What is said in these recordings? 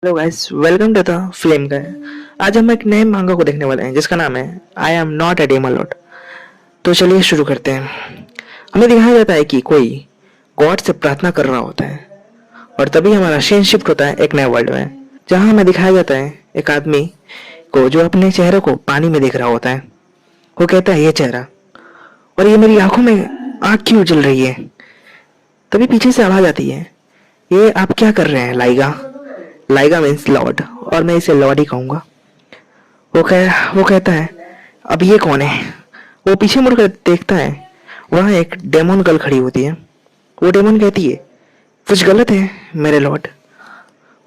Hello guys, welcome to the film guy. आज हम एक नए मांगा को देखने वाले हैं जिसका नाम है आई एम नॉट अ डेमोलॉट। तो चलिए शुरू करते हैं। हमें दिखाया जाता है कि कोई गॉड से प्रार्थना कर रहा होता है और तभी हमारा सीन शिफ्ट होता है एक नए वर्ल्ड में, जहां हमें दिखाया जाता है एक आदमी को जो अपने चेहरे को पानी में देख रहा होता है। वो कहता है ये चेहरा और ये मेरी आंखों में आंख क्यों जल रही है। तभी पीछे से आवाज आती है, ये आप क्या कर रहे हैं लाइगा। लाइगा मीन्स लॉर्ड और मैं इसे लॉर्ड ही कहूंगा। वो कहता है अब ये कौन है। वो पीछे मुड़कर देखता है, वहां एक डेमन गर्ल खड़ी होती है। वो डेमन कहती है कुछ गलत है मेरे लॉर्ड,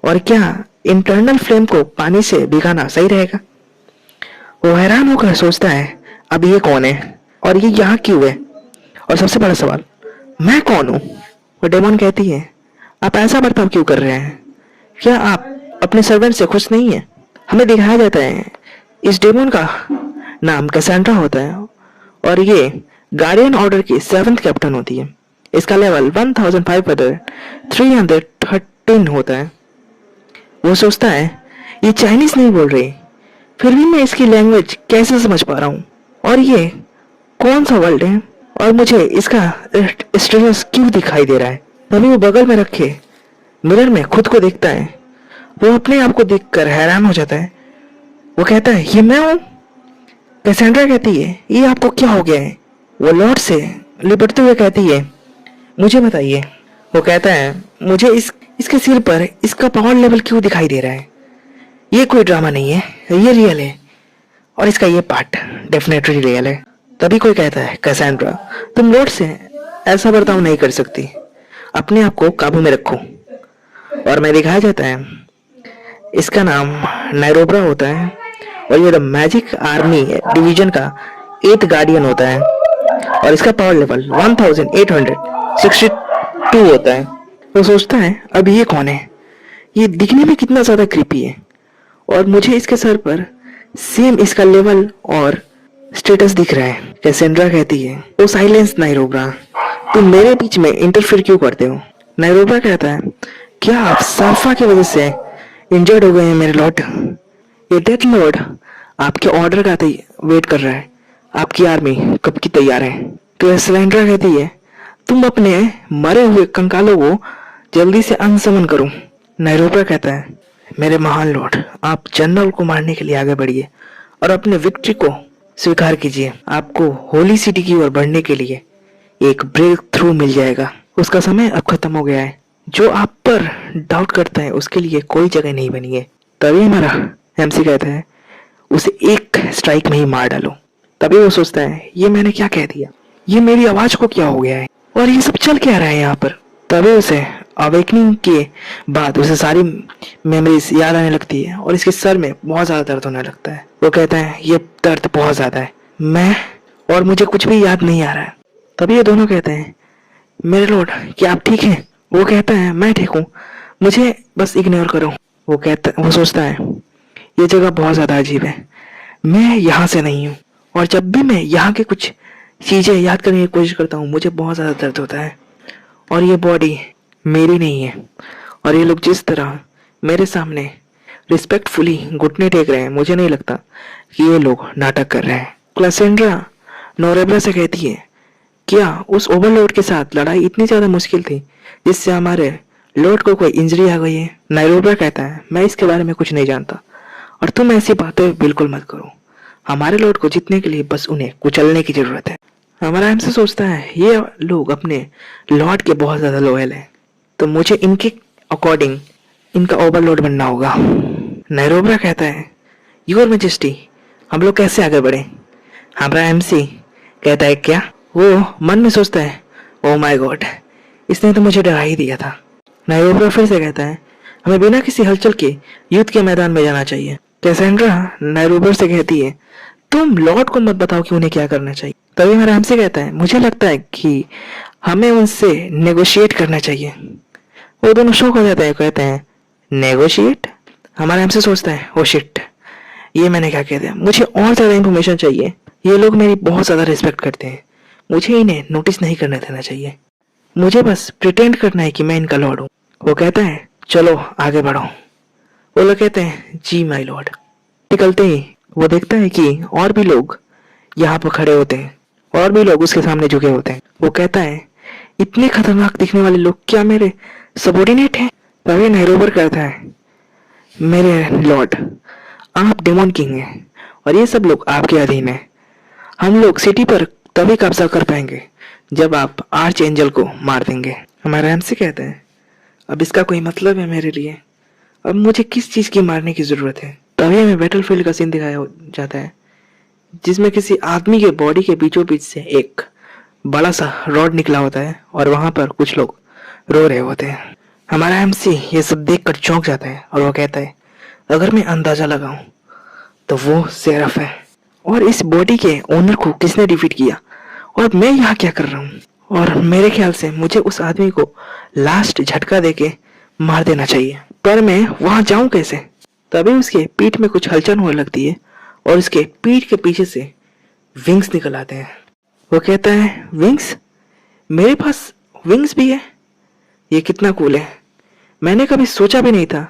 और क्या इंटरनल फ्लेम को पानी से भिगाना सही रहेगा। वो हैरान होकर सोचता है अब ये कौन है और ये यहाँ क्यों है, और सबसे बड़ा सवाल मैं कौन हूँ। वो डेमन कहती है आप ऐसा बर्ताव क्यों कर रहे हैं, क्या आप अपने सर्वेंट से खुश नहीं है। हमें दिखाया जाता है इस डेमन का नाम कैसेंड्रा होता है और ये गार्डियन ऑर्डर की 7th कैप्टन होती है। इसका लेवल 1513 होता है। वो सोचता है ये चाइनीज नहीं बोल रही, फिर भी मैं इसकी लैंग्वेज कैसे समझ पा रहा हूँ, और ये कौन सा वर्ल्ड है और मुझे इसका स्टेटस क्यों दिखाई दे रहा है। तभी वो बगल में रखे मिरर में खुद को देखता है। वो अपने आप को देखकर हैरान हो जाता है। वो कहता है ये मैं हूँ। कैसेंड्रा कहती है ये आपको क्या हो गया है। वो लॉर्ड से लिपटते हुए कहती है मुझे बताइए। वो कहता है मुझे इसके सिर पर इसका पावर लेवल क्यों दिखाई दे रहा है। ये कोई ड्रामा नहीं है, ये रियल है, और इसका ये पार्ट डेफिनेटली रियल है। तभी कोई कहता है कैसेंड्रा तुम लॉर्ड से ऐसा बर्ताव नहीं कर सकती, अपने आप को काबू में रखो। और मैं दिखाया जाता है इसका नाम नाइरोब्रा होता है और ये द मैजिक आर्मी डिवीजन का 8th गार्डियन होता है और इसका पावर लेवल 1862 होता है। वो सोचता है अब ये कौन है, ये दिखने में कितना ज्यादा क्रीपी है, और मुझे इसके सर पर सेम इसका लेवल और स्टेटस दिख रहा है। कैसेंड्रा कहती है तो साइलेंस नाइरोब्रा, तुम मेरे बीच में इंटरफेयर क्यों करते हो। नाइरोब्रा कहता है क्या आप साफा की वजह से इंजर्ड हो गए हैं मेरे लॉर्ड। ये डेथ लॉर्ड आपके ऑर्डर का वेट कर रहा है, आपकी आर्मी कब की तैयार है। तो सिलेंड्रा कहती है तुम अपने मरे हुए कंकालों को जल्दी से अनसमन करो। नाइरोब्रा कहता है मेरे महान लॉर्ड आप जनरल को मारने के लिए आगे बढ़िए और अपने विक्ट्री को स्वीकार कीजिए। आपको होली सिटी की ओर बढ़ने के लिए एक ब्रेक थ्रू मिल जाएगा। उसका समय अब खत्म हो गया है। जो आप पर डाउट करता है उसके लिए कोई जगह नहीं बनी है। तभी हमारा एमसी कहता है उसे एक स्ट्राइक में ही मार डालो। तभी वो सोचता है ये मैंने क्या कह दिया, ये मेरी आवाज को क्या हो गया है और ये सब चल क्या रहा है यहाँ पर। तभी उसे अवेकनिंग के बाद उसे सारी मेमोरीज याद आने लगती है और इसके सर में बहुत ज्यादा दर्द होने लगता है। वो कहता है ये दर्द बहुत ज्यादा है, मैं और मुझे कुछ भी याद नहीं आ रहा है। तभी ये दोनों कहते हैं मेरे लॉर्ड क्या आप ठीक हैं। वो कहता है मैं ठीक हूँ, मुझे बस इग्नोर करो। वो सोचता है ये जगह बहुत ज्यादा अजीब है, मैं यहाँ से नहीं हूँ, और जब भी मैं यहाँ के कुछ चीजें याद करने की कोशिश करता हूँ मुझे बहुत ज्यादा दर्द होता है, और ये बॉडी मेरी नहीं है। और ये लोग जिस तरह मेरे सामने रिस्पेक्टफुली घुटने टेक रहे हैं, मुझे नहीं लगता कि ये लोग नाटक कर रहे हैं। क्लासेंड्रा नोरेब्रा से कहती है क्या उस ओवरलोड के साथ लड़ाई इतनी ज्यादा मुश्किल थी जिससे हमारे लॉर्ड को कोई इंजरी आ गई है। नाइरोब्रा कहता है मैं इसके बारे में कुछ नहीं जानता और तुम ऐसी बातें बिल्कुल मत करो। हमारे लॉर्ड को जीतने के लिए बस उन्हें कुचलने की जरूरत है। हमारा हमसे सोचता है ये लोग अपने लॉर्ड के बहुत ज्यादा लॉयल हैं, तो मुझे इनके अकॉर्डिंग इनका ओवरलोड बनना होगा। नाइरोब्रा कहता है योर मैजेस्टी हम लोग कैसे आगे बढ़े। हमारा एमसी कहता है क्या। वो मन में सोचता है ओ माय गॉड इसने तो मुझे डरा ही दिया था। नाइरोब्रा फिर से कहता है हमें बिना किसी हलचल के युद्ध के मैदान में जाना चाहिए। कैसेंड्रा नाइरोब्रा से कहती है तुम लॉर्ड को मत बताओ कि उन्हें क्या करना चाहिए। तभी मेरा हमसे कहता है मुझे लगता है कि हमें उनसे नेगोशिएट करना चाहिए। वो दोनों शौक हो जाते हैं, कहते हैं नेगोशिएट। हमारा हमसे सोचता है ओ शिट ये मैंने क्या कह दिया, मुझे और ज्यादा इंफॉर्मेशन चाहिए। ये लोग मेरी बहुत ज्यादा रिस्पेक्ट करते हैं, मुझे इन्हें नोटिस नहीं करने देना चाहिए, मुझे बस प्रिटेंड करना है कि मैं इनका लॉर्ड हूँ। वो कहता है चलो आगे बढ़ो। वो लोग कहते हैं जी माय लॉर्ड। निकलते ही वो देखता है कि और भी लोग यहाँ पर खड़े होते हैं, और भी लोग उसके सामने झुके होते हैं। वो कहता है इतने खतरनाक दिखने वाले लोग क्या मेरे सबॉर्डिनेट हैं? तभी नेरोवर कहता है मेरे लॉर्ड, आप डेमन किंग हैं और ये सब लोग आपके अधीन हैं। हम लोग सिटी पर तभी कब्जा कर पाएंगे जब आप आर्च एंजल को मार देंगे। हमारा एमसी कहता है अब इसका कोई मतलब है मेरे लिए? अब मुझे किस चीज की मारने की जरूरत है? तभी हमें बैटलफील्ड का सीन दिखाया जाता है जिसमें किसी आदमी के बॉडी के बीचों बीच से एक बड़ा सा रॉड निकला होता है और वहां पर कुछ लोग रो रहे होते हैं। हमारा एमसी ये सब देखकर चौंक जाता है और वो कहता है अगर मैं अंदाजा लगाऊं तो वो सेरफ है, और इस बॉडी के ओनर को किसने डिफीट किया और मैं यहाँ क्या कर रहा हूँ? और मेरे ख्याल से मुझे उस आदमी को लास्ट झटका देके मार देना चाहिए, पर मैं वहां जाऊं कैसे? तभी उसके पीठ में कुछ हलचल होने लगती है और उसके पीठ के पीछे से विंग्स निकल आते हैं। वो कहता है विंग्स? मेरे पास विंग्स भी है? ये कितना कूल है। मैंने कभी सोचा भी नहीं था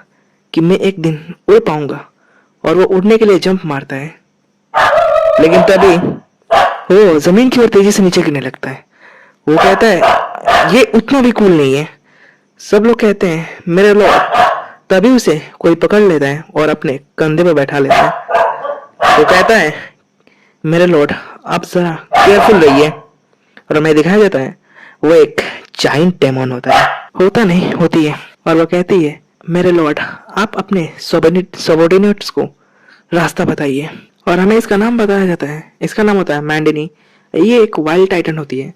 कि मैं एक दिन उड़ पाऊंगा। और वो उड़ने के लिए जंप मारता है, लेकिन तभी वो जमीन की ओर तेजी से नीचे गिरने लगता है। वो कहता है ये उतना भी कूल नहीं है। सब लोग कहते हैं मेरे लॉर्ड। तभी उसे कोई पकड़ लेता है और अपने कंधे पर बैठा लेता है। वो कहता है मेरे लॉर्ड आप जरा केयरफुल रहिए। और हमें दिखाया जाता है वो एक जाइंट डेमन होता नहीं होती है, और वो कहती है मेरे लॉर्ड आप अपने सबॉर्डिनेट्स को रास्ता बताइए। और हमें इसका नाम बताया जाता है, इसका नाम होता है मैंडिनी। ये एक वाइल्ड टाइटन होती है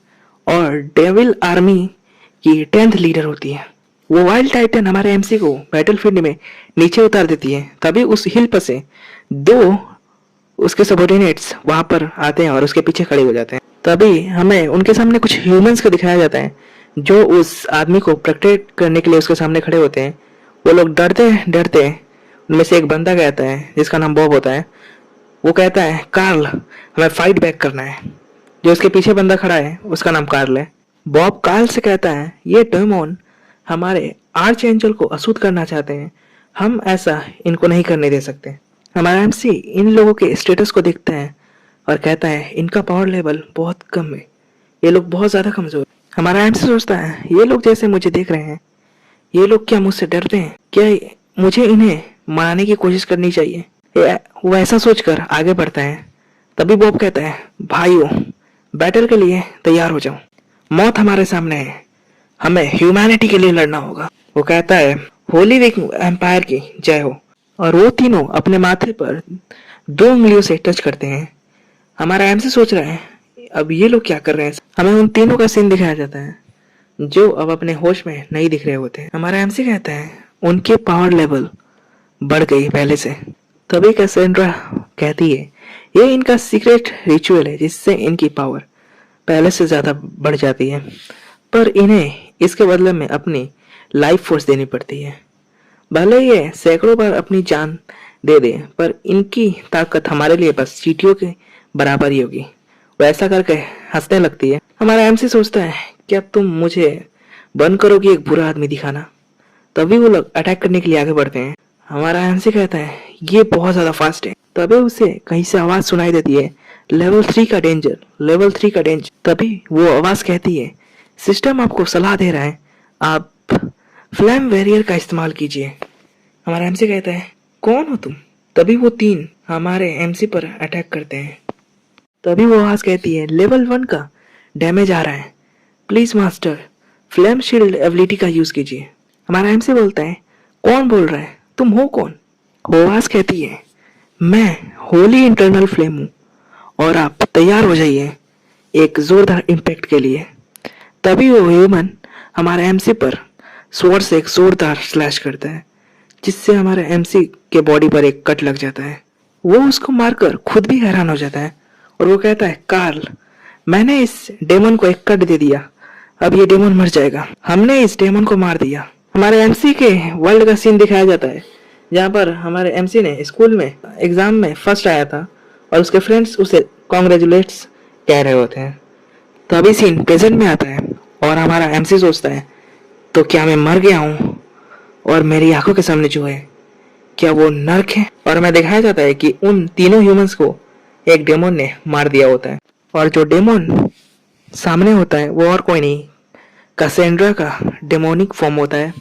और डेविल आर्मी की 10th लीडर होती है। वो वाइल्ड टाइटन हमारे एमसी को बैटलफील्ड में नीचे उतार देती है। तभी उस हिल पर से दो उसके सबॉर्डिनेट्स वहां पर आते हैं और उसके पीछे खड़े हो जाते हैं। तभी हमें उनके सामने कुछ ह्यूमंस को दिखाया जाता है जो उस आदमी को प्रोटेक्ट करने के लिए उसके सामने खड़े होते हैं। वो लोग डरते डरते उनमें से एक बंदा कहता है जिसका नाम बॉब होता है। वो कहता है कार्ल हमें फाइट बैक करना है। जो उसके पीछे बंदा खड़ा है उसका नाम कार्ल है। बॉब कार्ल से कहता है ये डेमन हमारे आर्च एंजल को असूत करना चाहते हैं, हम ऐसा इनको नहीं करने दे सकते। हमारा एमसी इन लोगों के स्टेटस को देखता है और कहता है इनका पावर लेवल बहुत कम है, ये लोग बहुत ज्यादा कमजोर। हमारा एमसी सोचता है ये लोग जैसे मुझे देख रहे हैं, ये लोग क्या मुझसे डरते हैं? क्या मुझे इन्हें मनाने की कोशिश करनी चाहिए? वो ऐसा सोचकर आगे बढ़ता है। तभी बॉब कहता है भाइयों बैटल के लिए तैयार हो जाओ, मौत हमारे सामने है, हमें ह्यूमैनिटी के लिए लड़ना होगा। वो कहता है होली वीक एम्पायर की जय हो। और वो तीनों अपने माथे पर 2 उंगलियों से टच करते हैं। हमारा एमसी सोच रहा है अब ये लोग क्या कर रहे हैं। हमें उन तीनों का सीन दिखाया जाता है जो अब अपने होश में नहीं दिख रहे होते हैं। हमारा एमसी कहता है उनके पावर लेवल बढ़ गई पहले से। तभी कैसेंड्रा कहती है ये इनका सीक्रेट रिचुअल है जिससे इनकी पावर पहले से ज्यादा बढ़ जाती है, पर इन्हें इसके बदले में अपनी लाइफ फोर्स देनी पड़ती है। भले ये सैकड़ों बार अपनी जान दे दे, पर इनकी ताकत हमारे लिए बस चींटियों के बराबर ही होगी। वो ऐसा करके हंसने लगती है। हमारा एमसी सोचता है क्या तुम मुझे बंद करोगी एक बुरा आदमी दिखाना? तभी वो लोग अटैक करने के लिए आगे बढ़ते हैं। हमारा एमसी कहता है ये बहुत ज्यादा फास्ट है। तभी उसे कहीं से आवाज सुनाई देती है लेवल 3 का डेंजर, लेवल 3 का डेंजर। तभी वो आवाज कहती है सिस्टम आपको सलाह दे रहा है आप फ्लैम वेरियर का इस्तेमाल कीजिए। हमारा एमसी कहता है कौन हो तुम? तभी वो 3 हमारे एमसी पर अटैक करते हैं। तभी वो आवाज कहती है लेवल 1 का डैमेज आ रहा है, please master flame shield ability का यूज कीजिए। हमारा एमसी बोलता है कौन बोल रहा है, तुम हो कौन? वो आवाज कहती है मैं होली इंटरनल फ्लेम हूँ और आप तैयार हो जाइए एक जोरदार इम्पैक्ट के लिए। तभी वो ह्यूमन हमारे एमसी पर स्वॉर्ड से एक जोरदार स्लैश करता है जिससे हमारे एमसी के बॉडी पर एक कट लग जाता है। वो उसको मारकर खुद भी हैरान हो जाता है और वो कहता है कार्ल मैंने इस डेमन को एक कट दे दिया, अब ये डेमन मर जाएगा, हमने इस डेमन को मार दिया। हमारे एमसी के वर्ल्ड का सीन दिखाया जाता है जहाँ पर हमारे एमसी ने स्कूल में एग्जाम में फर्स्ट आया था और उसके फ्रेंड्स उसे कॉन्ग्रेचुलेट्स कह रहे होते हैं। तभी सीन प्रेजेंट में आता है और हमारा एमसी सोचता है तो क्या मैं मर गया हूँ और मेरी आंखों के सामने जो है क्या वो नर्क है? और हमें दिखाया जाता है कि उन तीनों ह्यूमंस को एक डेमोन ने मार दिया होता है, और जो डेमोन सामने होता है वो और कोई नहीं, कैसेंड्रा का डेमोनिक फॉर्म होता है।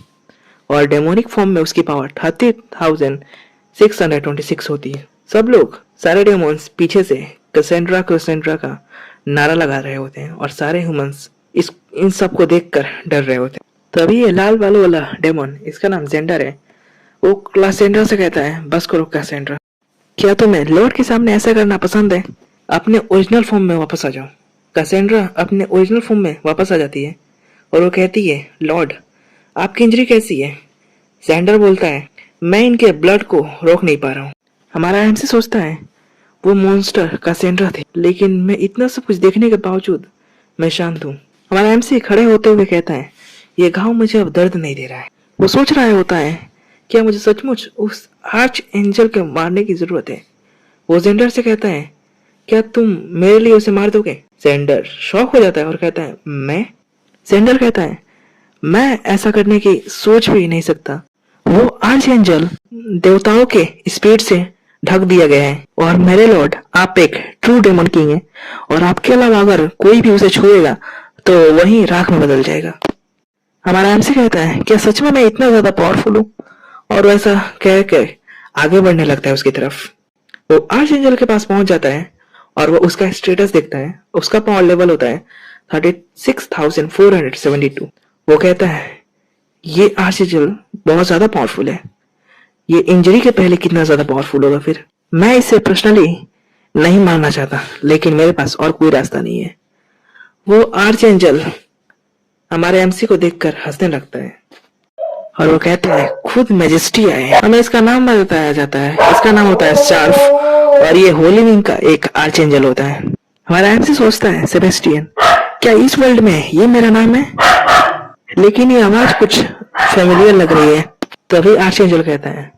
और डेमोनिक फॉर्म में उसकी पावर 30,626 होती है। सब लोग, सारे डेमोन्स पीछे से कैसेंड्रा कैसेंड्रा का नारा लगा रहे होते हैं, और सारे ह्यूमंस इन सब को देखकर डर रहे होते हैं। तभी ये लाल बालों वाला डेमोन, इसका नाम जेंडर है, वो कैसेंड्रा से कहता है, बस करो कैसेंड्रा, क्या तुम्हें लॉर्ड के सामने ऐसा करना पसंद है? अपने ओरिजिनल फॉर्म में वापस आ जाओ। कैसेंड्रा अपने ओरिजिनल फॉर्म में वापस आ जाती है और वो कहती है, लॉर्ड आपकी इंजरी कैसी है? जेंडर बोलता है, मैं इनके ब्लड को रोक नहीं पा रहा हूँ। हमारा एमसी सोचता है, वो मॉन्स्टर कैसेंड्रा थे, लेकिन मैं इतना सब कुछ देखने के बावजूद मैं शांत हूँ। हमारा एमसी खड़े होते हुए कहता है, ये घाव मुझे अब दर्द नहीं दे रहा है। वो सोच रहा होता है, क्या मुझे सचमुच उस आर्च एंजल को मारने की जरूरत है? वो जेंडर से कहता है, क्या तुम मेरे लिए उसे मार दोगे? जेंडर शॉक हो जाता है और कहता है, मैं? जेंडर कहता है, मैं ऐसा करने की सोच भी नहीं सकता। वो आर्च एंजल देवताओं के स्पीड से ढक दिया गया है, और मेरे लॉर्ड आप एक ट्रू डेमन किंग हैं, और आपके अलावा अगर कोई भी उसे छुएगा तो वही राख में बदल जाएगा। हमारा एमसी कहता है, क्या सच में मैं इतना ज्यादा पावरफुल हूँ? और वैसा कह के आगे बढ़ने लगता है उसकी तरफ। वो आर्च एंजल के पास पहुंच जाता है और वो उसका स्टेटस देखता है। उसका पावर लेवल होता है 36,472। वो कहता है, ये आर्च एंजल बहुत ज्यादा पावरफुल है, ये इंजरी के पहले कितना ज्यादा पावरफुल होगा फिर? मैं इसे पर्सनली नहीं मानना चाहता, लेकिन मेरे पास और कोई रास्ता नहीं है। वो आर्च एंजल हमारे एमसी को देखकर हंसने लगता है और वो कहते हैं, खुद मैजेस्टी आए। हमें इसका नाम बताया जाता है, इसका नाम होता है स्टार्फ, और ये होली विंग का एक आर्च एंजल होता है। हमारा एमसी सोचता है, सेबेस्टियन, क्या इस वर्ल्ड में ये मेरा नाम है? लेकिन ये आवाज कुछ फेमिलियर लग रही है। तभी आर्च एंजल कहता है,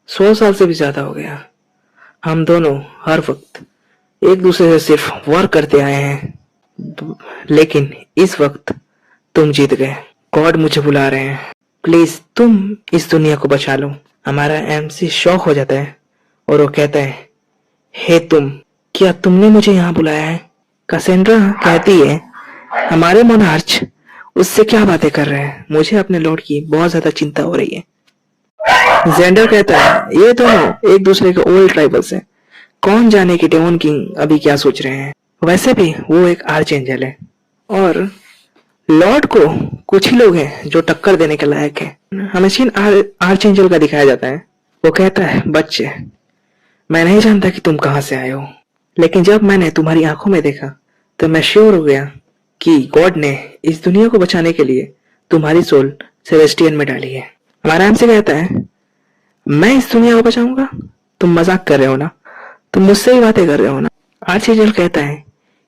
100 साल से भी ज्यादा हो गया, हम दोनों हर वक्त एक दूसरे से सिर्फ वॉर करते आए हैं, लेकिन इस वक्त तुम जीत गए। गॉड मुझे बुला रहे हैं, प्लीज तुम इस दुनिया को बचा लो। हमारा एमसी शॉक हो जाता है और वो कहता है, हे तुम, क्या तुमने मुझे यहाँ बुलाया है? कैसेंड्रा कहती है, हमारे मोनार्च उससे क्या बातें कर रहे हैं, मुझे अपने लॉर्ड की बहुत ज्यादा चिंता हो रही है। जेंडर कहता है, ये दोनों एक दूसरे के ओल्ड ट्राइबल्स हैं, कौन जाने कि डेमन किंग अभी क्या सोच रहे हैं। वैसे भी वो एक आर्च एंजल है, और लॉर्ड को कुछ ही लोग हैं जो टक्कर देने के लायक है। हमें सीन आर्च एंजल का दिखाया जाता है। वो कहता है, बच्चे, मैं नहीं जानता कि तुम कहां से आए हो, लेकिन जब मैंने तुम्हारी आंखों में देखा तो मैं श्योर हो गया कि गॉड ने इस दुनिया को बचाने के लिए तुम्हारी सोल सेलेस्टियन में डाली है। हमारा एमसी कहता है, मैं इस दुनिया को बचाऊंगा? तुम मजाक कर रहे हो ना, तुम मुझसे ही बातें कर रहे हो ना? आर्च एंजल कहता है,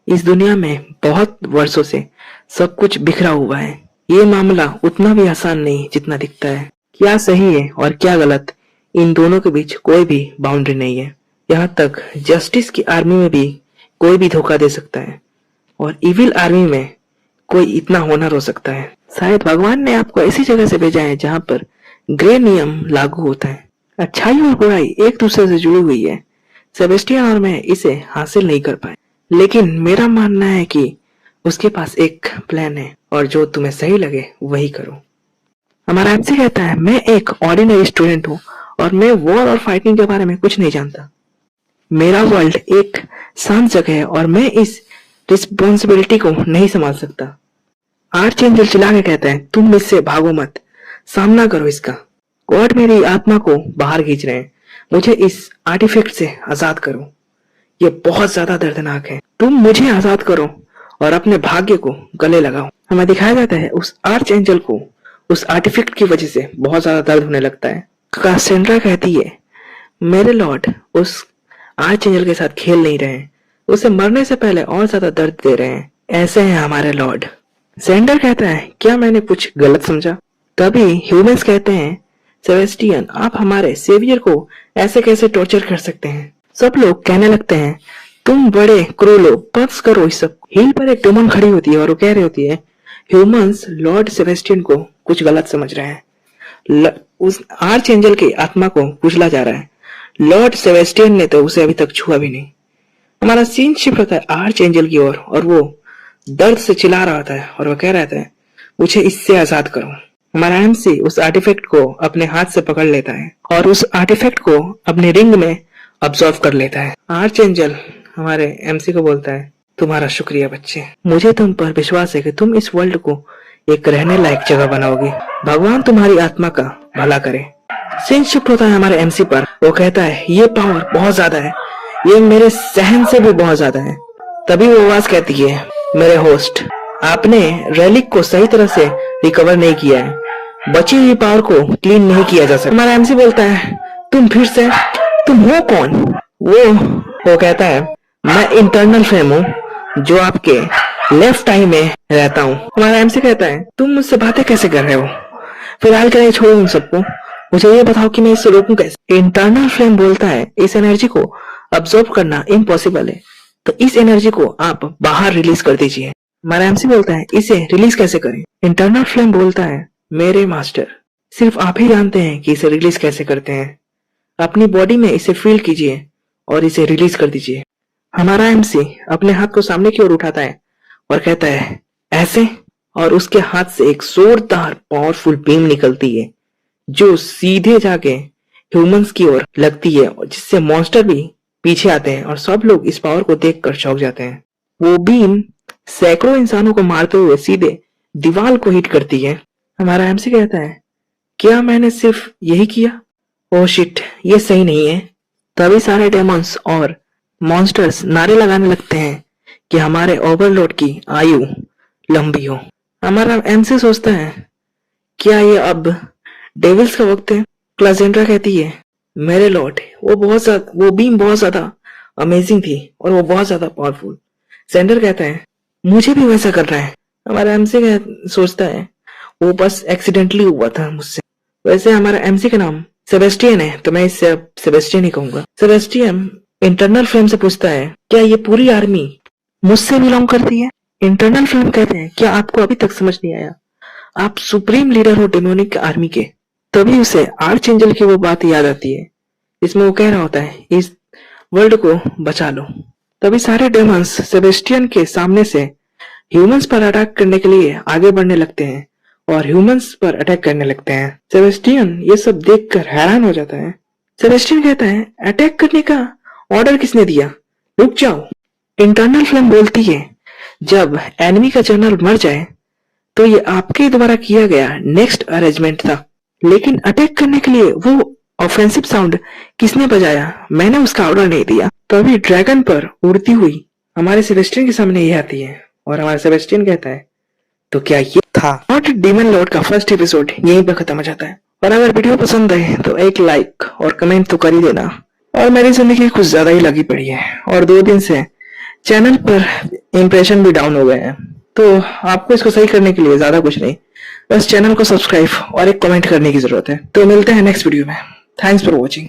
इस दुनिया में बहुत वर्षों से सब कुछ बिखरा हुआ है, ये मामला उतना भी आसान नहीं जितना दिखता है। क्या सही है और क्या गलत, इन दोनों के बीच कोई भी बाउंड्री नहीं है। यहाँ तक जस्टिस की आर्मी में भी कोई भी धोखा दे सकता है, और इविल आर्मी में कोई इतना होनर हो सकता है। शायद भगवान ने आपको ऐसी जगह से भेजा है जहाँ पर ग्रे नियम लागू होता है। अच्छाई और बुराई एक दूसरे से जुड़ी हुई है। सेबेस्टियन और मैं इसे हासिल नहीं कर पाए, लेकिन मेरा मानना है कि उसके पास एक प्लान है, और जो तुम्हें सही लगे वही करो। हमारा एमसी कहता है, मैं एक ऑर्डिनरी स्टूडेंट हूँ और मैं वॉर और फाइटिंग के बारे में कुछ नहीं जानता। मेरा वर्ल्ड एक शांत जगह है और मैं इस रिस्पॉन्सिबिलिटी को नहीं संभाल सकता। आर्च एंजल चिल्ला के कहता है, तुम मुझसे भागो मत, सामना करो इसका। गॉड मेरी आत्मा को बाहर खींच रहे हैं, मुझे इस आर्टिफैक्ट से आजाद करो, ये बहुत ज्यादा दर्दनाक है। तुम मुझे आजाद करो और अपने भाग्य को गले लगाओ। हमें दिखाया जाता है उस आर्च एंजल को उस आर्टिफैक्ट की वजह से बहुत ज्यादा दर्द होने लगता है। कैसेंड्रा कहती है, मेरे लॉर्ड उस आर्च एंजल के साथ खेल नहीं रहे, उसे मरने से पहले और ज्यादा दर्द दे रहे हैं, ऐसे हैं हमारे लॉर्ड। जेंडर कहता है, क्या मैंने कुछ गलत समझा? तभी ह्यूमंस कहते हैं, सेबेस्टियन, आप हमारे सेवियर को ऐसे कैसे टॉर्चर कर सकते हैं? सब लोग कहने लगते हैं, तुम बड़े क्रूर हो, बस करो इस सब। हिल पर एक डेमन खड़ी होती है और वो कह रही होती है, ह्यूमंस लॉर्ड सेबेस्टियन को कुछ गलत समझ रहे हैं। उस आर्च एंजल की आत्मा को कुचला जा रहा है। लॉर्ड सेबेस्टियन ने तो उसे अभी तक छुआ भी नहीं। हमारा सीन शिफ्ट होता है आर्च एंजल की ओर और वो दर्द से चिल्ला रहा था और वह कह रहा था, मुझे इससे आजाद करो। हमारा एमसी उस आर्टिफैक्ट को अपने हाथ से पकड़ लेता है और उस आर्टिफैक्ट को अपने रिंग में अब्सॉर्ब कर लेता है। आर्च एंजल हमारे एमसी को बोलता है, तुम्हारा शुक्रिया बच्चे, मुझे तुम पर विश्वास है कि तुम इस वर्ल्ड को एक रहने लायक जगह बनाओगे। भगवान तुम्हारी आत्मा का भला करे। सीन शिफ्ट होता है हमारे एमसी पर। वो कहता है, ये पावर बहुत ज्यादा है, ये मेरे सहन से भी बहुत ज्यादा है। तभी वो आवाज कहती है, मेरे होस्ट, आपने रेलिक को सही तरह से रिकवर नहीं किया है, बची हुई पावर को क्लीन नहीं किया जा सकता। हमारा एमसी बोलता है, तुम फिर से, तुम हो कौन? वो कहता है, मैं इंटरनल फ्लेम हूँ जो आपके लेफ्ट आई में रहता हूँ। हमारा एमसी कहता है, तुम मुझसे बातें कैसे कर रहे हो? फिलहाल के लिए छोड़ो उन सबको, मुझे ये बताओ कि मैं इसे रोकूं कैसे? इंटरनल फ्लेम बोलता है, इस एनर्जी को अब्सॉर्ब करना इम्पॉसिबल है, तो इस एनर्जी को आप बाहर रिलीज कर दीजिए। हमारा एमसी बोलता है, इसे रिलीज कैसे करें? इंटरनल फ्लेम बोलता है, मेरे मास्टर, सिर्फ आप ही जानते हैं कि इसे रिलीज कैसे करते हैं। अपनी बॉडी में इसे फील कीजिए और इसे रिलीज कर दीजिए। हमारा एमसी अपने हाथ को सामने की ओर उठाता है और कहता है, ऐसे, और उसके हाथ से एक जोरदार पावरफुल बीम निकलती है जो सीधे जाके ह्यूमंस की ओर लगती है और जिससे मॉन्स्टर भी पीछे आते हैं और सब लोग इस पावर को देखकर चौंक जाते हैं। वो बीम सैकड़ों इंसानों को मारते हुए सीधे दीवार को हिट करती है। हमारा एमसी कहता है, क्या मैंने सिर्फ यही किया? ओह शिट, ये सही नहीं है। तभी सारे डेमंस और मॉन्स्टर्स नारे लगाने लगते हैं कि हमारे ओवरलॉर्ड की आयु लंबी हो। हमारा एमसी सोचता है, क्या ये अब डेविल्स का वक्त है? क्लाजेंड्रा कहती है, मेरे लॉर्ड, वो बीम बहुत ज्यादा अमेजिंग थी और वो बहुत ज्यादा पावरफुल। सेंडर कहता है, मुझे भी वैसा करना है। हमारा एमसी सोचता है, वो बस एक्सीडेंटली हुआ था मुझसे। वैसे हमारा एमसी का नाम सेबेस्टियन है, तो मैं इससे अब सेबेस्टियन ही कहूंगा। सेबेस्टियन इंटरनल फ्लेम से पूछता है, क्या ये पूरी आर्मी मुझसे बिलोंग करती है? इंटरनल फ्लेम कहते हैं, क्या आपको अभी तक समझ नहीं आया? आप सुप्रीम लीडर हो डेमोनिक आर्मी के। तभी उसे आर्च एंजल की वो बात याद आती है जिसमें वो कह रहा होता है, इस वर्ल्ड को बचा लो। तभी सारे डेमंस सेबेस्टियन के सामने से ह्यूमंस पर अटैक करने के लिए आगे बढ़ने लगते हैं और ह्यूमंस पर अटैक करने लगते हैं। सेबेस्टियन ये सब देखकर हैरान हो जाता है। सेबेस्टियन कहता है, अटैक करने का ऑर्डर किसने दिया? रुक जाओ। इंटरनल फ्लेम बोलती है, जब एनिमी का जनरल मर जाए तो ये आपके द्वारा किया गया नेक्स्ट अरेंजमेंट था, लेकिन अटैक करने के लिए वो ऑफेंसिव साउंड किसने बजाया? मैंने उसका ऑर्डर नहीं दिया। तभी ड्रैगन पर उड़ती हुई हमारे सेबेस्टियन के सामने ये आती है और हमारा सेबेस्टियन कहता है, तो क्या ये था? नॉट डीमन लॉर्ड का फर्स्ट एपिसोड यहीं पर खत्म हो जाता है। और अगर वीडियो पसंद आए तो एक लाइक और कमेंट तो कर ही देना। और मेरी जिंदगी कुछ ज्यादा ही लगी पड़ी है और 2 दिन से चैनल पर इंप्रेशन भी डाउन हो गए हैं, तो आपको इसको सही करने के लिए ज्यादा कुछ नहीं, बस चैनल को सब्सक्राइब और एक कमेंट करने की जरूरत है। तो मिलते हैं नेक्स्ट वीडियो में। Thanks for watching.